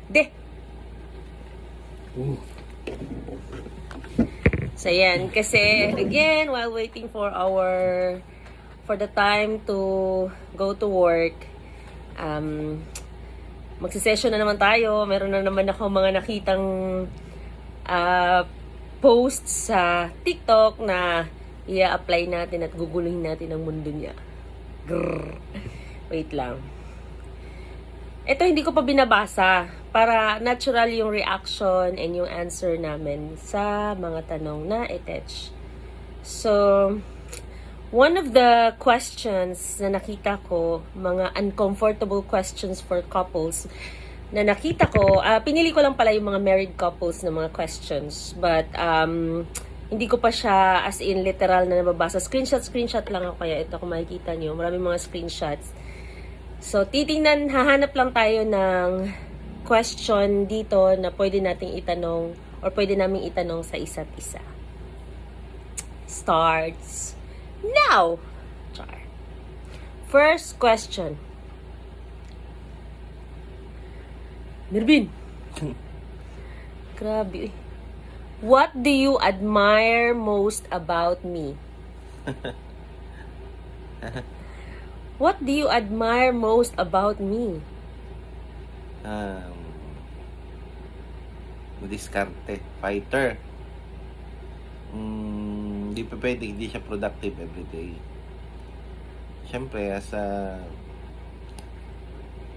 De! So, yan. Kasi, again, while waiting for the time to go to work, magsisession na naman tayo. Meron na naman ako mga nakitang posts sa TikTok na i-apply natin at guguluhin natin ang mundo niya. Grrr. Wait lang. Ito hindi ko pa binabasa para natural yung reaction and yung answer namin sa mga tanong na attach. So, one of the questions na nakita ko, mga uncomfortable questions for couples na nakita ko, pinili ko lang pala yung mga married couples na mga questions. But, hindi ko pa siya as in literal na nababasa. Screenshot lang ako, kaya ito kung makikita nyo. Maraming mga screenshots. So, hahanap lang tayo ng question dito na pwede nating itanong or pwede naming itanong sa isa't isa. Starts now! Char. First question. Mirvin! Grabe. What do you admire most about me? What do you admire most about me? Diskarte, fighter. Hindi pa pwede, hindi siya productive everyday. Siyempre, as a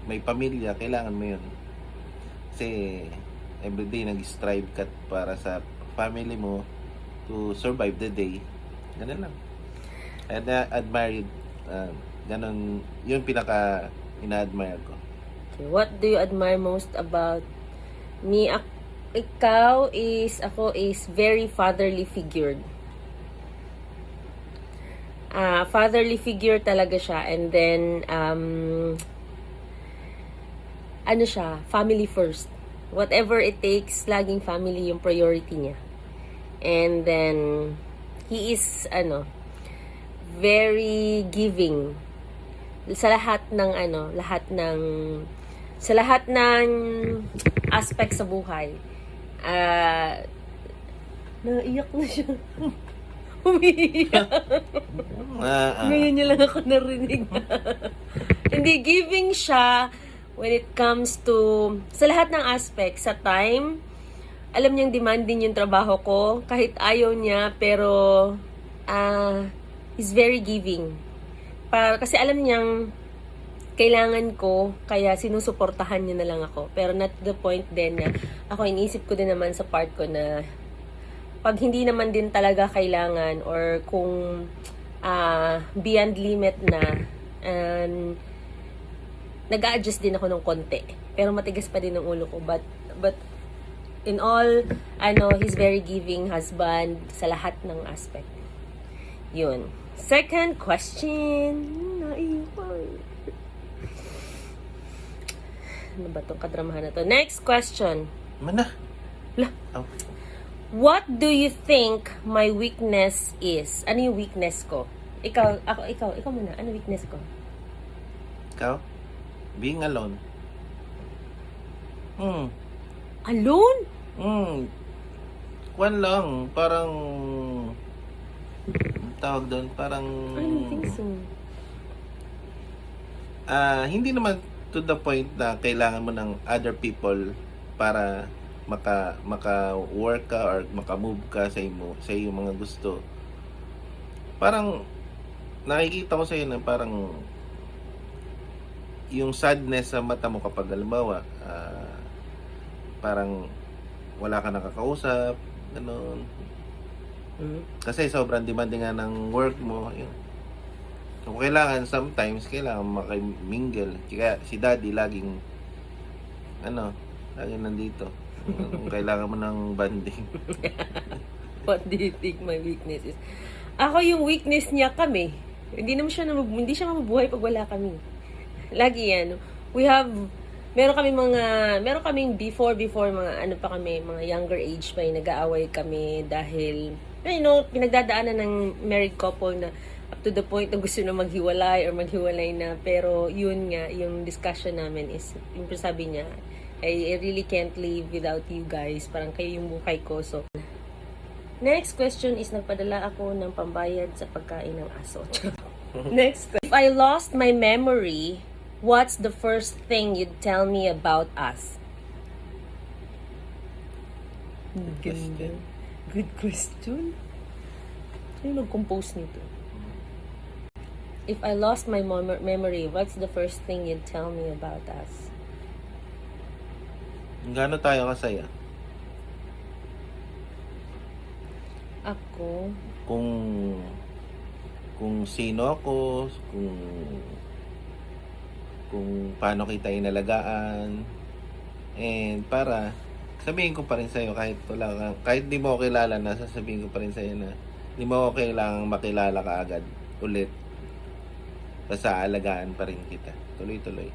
may pamilya, kailangan mo yun. Kasi everyday nag-strive ka para sa family mo to survive the day. Ganun lang. And admire ganun, yun pinaka ina-admire ko. Okay, what do you admire most about me? Ako is very fatherly figured. Fatherly figure talaga siya. And then, ano siya, family first. Whatever it takes, laging family yung priority niya. And then, he is, very giving. Sa lahat ng aspect sa buhay. Naiyak na siya. Umiiyak. Ngayon niya lang ako narinig. Hindi, giving siya when it comes to sa lahat ng aspect. Sa time, alam niyang demanding yung trabaho ko. Kahit ayaw niya, pero he's very giving. Kasi alam niyang kailangan ko, kaya sinusuportahan niya na lang ako. Pero not to the point din na ako iniisip ko din naman sa part ko na pag hindi naman din talaga kailangan or kung beyond limit na, nag-a-adjust din ako ng konti. Pero matigas pa din ang ulo ko. But in all, he's very giving husband sa lahat ng aspect. Yun. Second question. Ano ba itong kadramahan na to? Next question. Mana? Oh. What do you think my weakness is? Ano yung weakness ko? Ikaw muna. Ano weakness ko? Ikaw? Being alone. Alone? Kwan lang, parang tawag doon, parang I don't think so. hindi naman to the point na kailangan mo ng other people para maka-work ka or maka-move ka sa iyong mga gusto. Parang nakikita ko sa iyo na parang yung sadness sa mata mo kapag halimbawa parang wala ka nakakausap, gano'n. Kasi sobrang demanding nga ng work mo. Yun. So, kailangan sometimes, kailangan makamingle. Kaya si daddy laging nandito. Kailangan mo ng banding. What do you think my weakness is? Ako yung weakness niya kami. Hindi siya mabubuhay pag wala kami. Lagi yan. Meron kaming before mga mga younger age pa yung nag-aaway kami dahil pinagdadaanan ng married couple na up to the point na gusto na maghiwalay na, pero yun nga, yung discussion namin is, yung sabi niya, I really can't live without you guys. Parang kayo yung buhay ko. So, next question is nagpadala ako ng pambayad sa pagkain ng aso. Next question. If I lost my memory, what's the first thing you'd tell me about us? Good question. Good question. Sino nag-compose nito? If I lost my memory, what's the first thing you'd tell me about us? Gaano tayo kasaya? Ako? Kung sino ako, kung paano kita inalagaan, and para sabihin ko pa rin sa'yo kahit kahit di mo ako kilala na, sasabihin ko pa rin sa'yo na di mo ako kailangang makilala ka agad ulit. Basta alagaan pa rin kita. Tuloy-tuloy.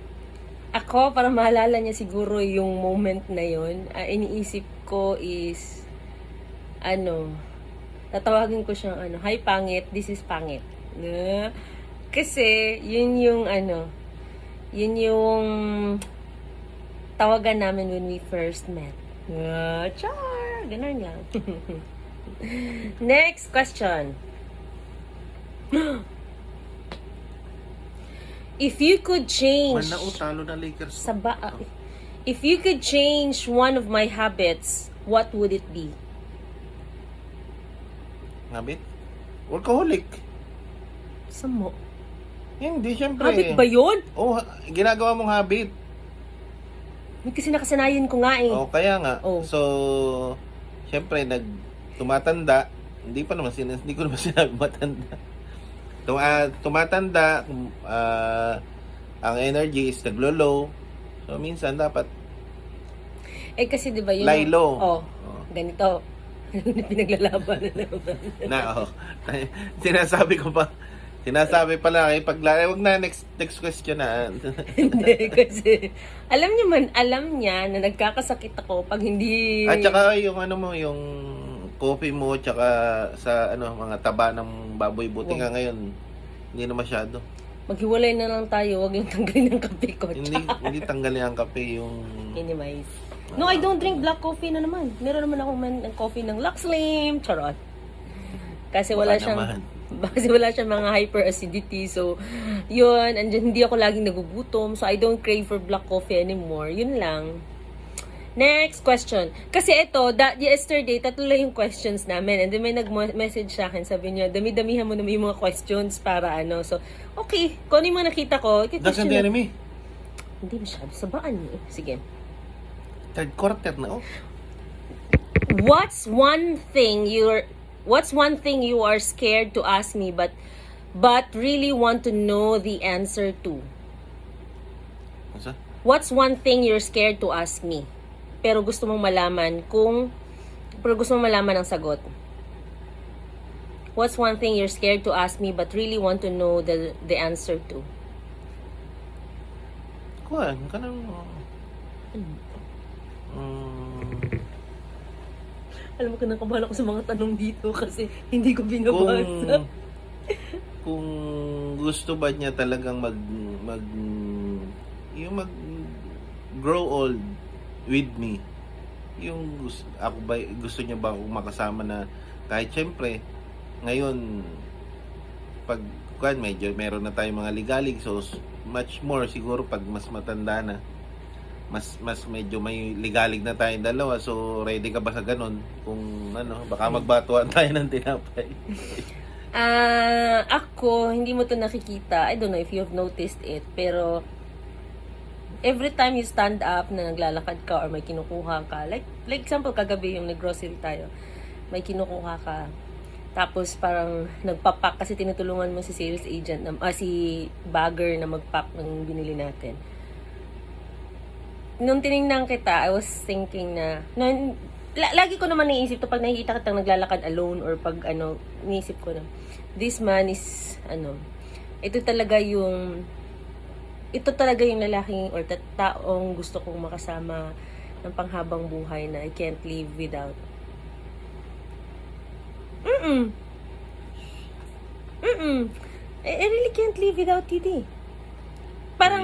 Ako, para maalala niya siguro yung moment na yun, iniisip ko is, tatawagin ko siyang, hi pangit, this is pangit. Kasi, yun yung tawagan namin when we first met. Char! Ganun lang. Next question. If you could change... Talo na Lakers. If you could change one of my habits, what would it be? Habit? Workaholic. Samo. Hindi, syempre. Habit ba yun? Oh, ginagawa mong habit. Kasi nakasanayan ko nga eh. Oh, kaya nga. Oh. So, syempre, tumatanda. Hindi ko naman sinabi matanda. Tumatanda, ang energy is naglo-low. So, minsan dapat kasi di ba yun? lie low. Oh, ganito. Pinaglalaban na naman. Sinasabi pala kayo wag na, next question na. Hindi, kasi alam niya na nagkakasakit ako pag hindi... At saka yung yung coffee mo, tsaka sa mga taba ng baboy, buti nga ngayon, hindi na masyado. Maghiwalay na lang tayo, wag yung tanggalin ng kape ko. Hindi tanggalin ang kape, yung... Minimize. No, I don't drink black coffee na naman. Meron naman akong coffee ng Lux Slim, charot. Kasi wala siyang mga hyperacidity. So, yun. And hindi ako laging nagugutom. So, I don't crave for black coffee anymore. Yun lang. Next question. Kasi ito, yesterday, tatlo lang yung questions namin. And then may nag-message sa akin. Sabi niya, dami-damihan mo naman yung mga questions para So, okay. Kung ano yung mga nakita ko, That's an enemy. Hindi masyado. Sabaan niyo. Sige. Third quarter na, What's one thing you are scared to ask me but really want to know the answer to? What's one thing you're scared to ask me? Pero gusto mong malaman ang sagot. What's one thing you're scared to ask me but really want to know the answer to? Kuwan, kanang... Alam mo, kinakabahan ako sa mga tanong dito kasi hindi ko binabasa. Kung gusto ba niya talagang grow old with me, gusto niya ba akong makasama na kahit syempre ngayon medyo meron na tayong mga ligalig, so much more siguro pag mas matanda na, mas medyo may ligalig na tayong dalawa. So ready ka ba sa ganun? Kung baka magbatuan tayo ng tinapay. Ako, hindi mo to nakikita. I don't know if you have noticed it, pero every time you stand up na naglalakad ka or may kinukuha ka, like example, kagabi yung nag-grocery tayo, may kinukuha ka, tapos parang nagpapak kasi tinutulungan mo si sales agent, si bagger na magpack ng binili natin. Nung tinignan kita, I was thinking na, lagi ko naman naisip to pag nakikita kitang naglalakad alone or pag naisip ko na, this man is, ito talaga yung lalaking or taong gusto kong makasama ng panghabang buhay na I can't live without. I really can't live without you, Parang